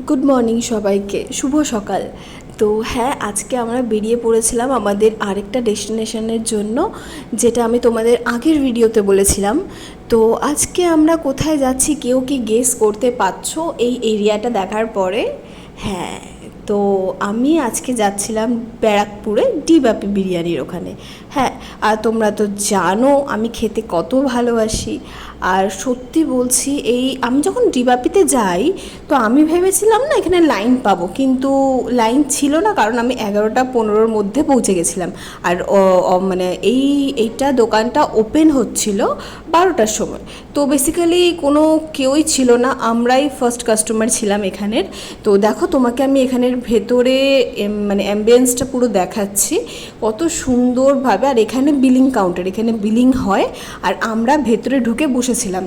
Good morning সবাইকে, শুভ সকাল। তো হ্যাঁ, আজকে আমরা বেরিয়ে পড়েছিলাম আমাদের আরেকটা ডেস্টিনেশনের জন্য, যেটা আমি তোমাদের আগের ভিডিওতে বলেছিলাম। তো আজকে আমরা কোথায় যাচ্ছি কেউ কি গেস করতে পারছো এই এরিয়াটা দেখার পরে? হ্যাঁ, তো আমি আজকে যাচ্ছিলাম ব্যারাকপুরে ডিবাপি বিরিয়ানির ওখানে। হ্যাঁ, আর তোমরা তো জানো আমি খেতে কত ভালোবাসি। আর সত্যি বলছি, এই আমি যখন ডিবাপিতে যাই তো আমি ভেবেছিলাম না এখানে লাইন পাবো, কিন্তু লাইন ছিল না, কারণ আমি 11:15 মধ্যে পৌঁছে গেছিলাম। আর মানে এইটা দোকানটা ওপেন হচ্ছিল 12টার সময়। তো বেসিক্যালি কোনো কেউই ছিল না, আমরাই ফার্স্ট কাস্টমার ছিলাম এখানের। তো দেখো, তোমাকে আমি এখানের ভেতরে মানে অ্যাম্বিয়েন্সটা পুরো দেখাচ্ছি কত সুন্দরভাবে। আর এখানে বিলিং কাউন্টার, এখানে বিলিং হয়, আর আমরা ভেতরে ঢুকে বসেছিলাম।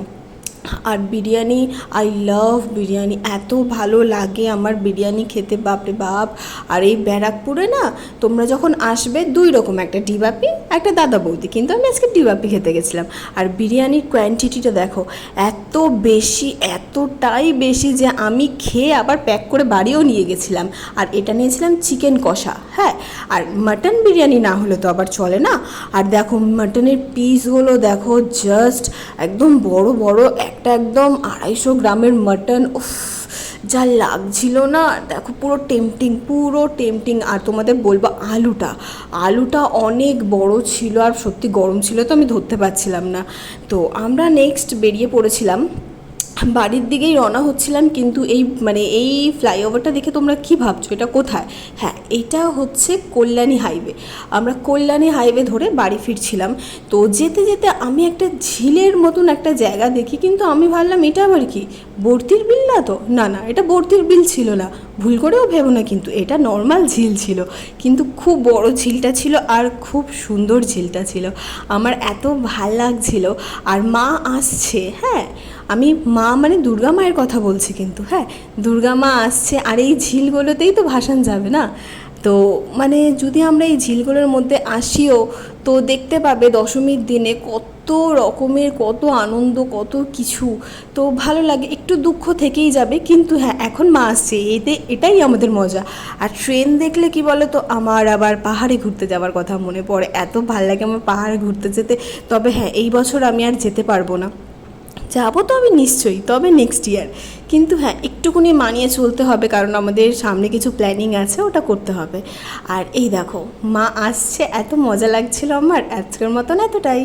আর বিরিয়ানি, আই লাভ বিরিয়ানি, এত ভালো লাগে আমার বিরিয়ানি খেতে, বাপরে বাপ। আর এই ব্যারাকপুরে না তোমরা যখন আসবে দুই রকম, একটা ডিবাপি একটা দাদা বৌদি, কিন্তু আমি আজকে ডিবাপি খেতে গেছিলাম। আর বিরিয়ানির কোয়ান্টিটিটা দেখো, এত বেশি, এতটাই বেশি যে আমি খেয়ে আবার প্যাক করে বাড়িও নিয়ে গেছিলাম। আর এটা নিয়েছিলাম চিকেন কষা। হ্যাঁ, আর মাটন বিরিয়ানি না হলে তো আবার চলে না। আর দেখো মাটনের পিসগুলো দেখো, জাস্ট একদম বড় বড়, একটা একদম 250 গ্রামের মাটন। উফ, যা লাগছিল না, দেখো পুরো টেম্পটিং, পুরো টেম্পটিং। আর তোমাদের বলবো আলুটা অনেক বড় ছিল, আর সত্যি গরম ছিল তো আমি ধরতে পারছিলাম না। তো আমরা নেক্সট বেরিয়ে পড়েছিলাম, বাড়ির দিকেই রওনা হচ্ছিলাম। কিন্তু এই ফ্লাইওভারটা দেখে তোমরা কি ভাবছো এটা কোথায়? হ্যাঁ, এটা হচ্ছে কল্যাণী হাইওয়ে। আমরা কল্যাণী হাইওয়ে ধরে বাড়ি ফিরছিলাম। তো যেতে যেতে আমি একটা ঝিলের মতন একটা জায়গা দেখি, কিন্তু আমি ভাবলাম এটা আবার কি, বর্তির বিল না তো? না, এটা বর্তির বিল ছিল না, ভুল করেও ভেবো না, কিন্তু এটা নর্মাল ঝিল ছিল। কিন্তু খুব বড় ঝিলটা ছিল, আর খুব সুন্দর ঝিলটা ছিল, আমার এত ভাল লাগছিল। আর মা আসছে, হ্যাঁ, আমি মা মানে দুর্গা মায়ের কথা বলছি, কিন্তু হ্যাঁ, দুর্গা মা আসছে। আর এই ঝিলগুলোতেই তো ভাসান যাবে না? তো মানে যদি আমরা এই ঝিলগুলোর মধ্যে আসিও, তো দেখতে পাবে দশমীর দিনে কত রকমের, কত আনন্দ, কত কিছু। তো ভালো লাগে, একটু দুঃখ থেকেই যাবে, কিন্তু হ্যাঁ, এখন মা আসছে, এটাই আমাদের মজা। আর ট্রেন দেখলে কি বলে তো, আমার আবার পাহাড়ে ঘুরতে যাওয়ার কথা মনে পড়ে, এত ভালো লাগে আমার পাহাড়ে ঘুরতে যেতে। তবে হ্যাঁ, এই বছর আমি আর যেতে পারবো না, যাবো তো আমি নিশ্চয়ই, তবে নেক্সট ইয়ার। কিন্তু হ্যাঁ, একটুকুনি মানিয়ে চলতে হবে, কারণ আমাদের সামনে কিছু প্ল্যানিং আছে, ওটা করতে হবে। আর এই দেখো মা আসছে, এত মজা লাগছিল আমার। আজকের মতন এতটাই।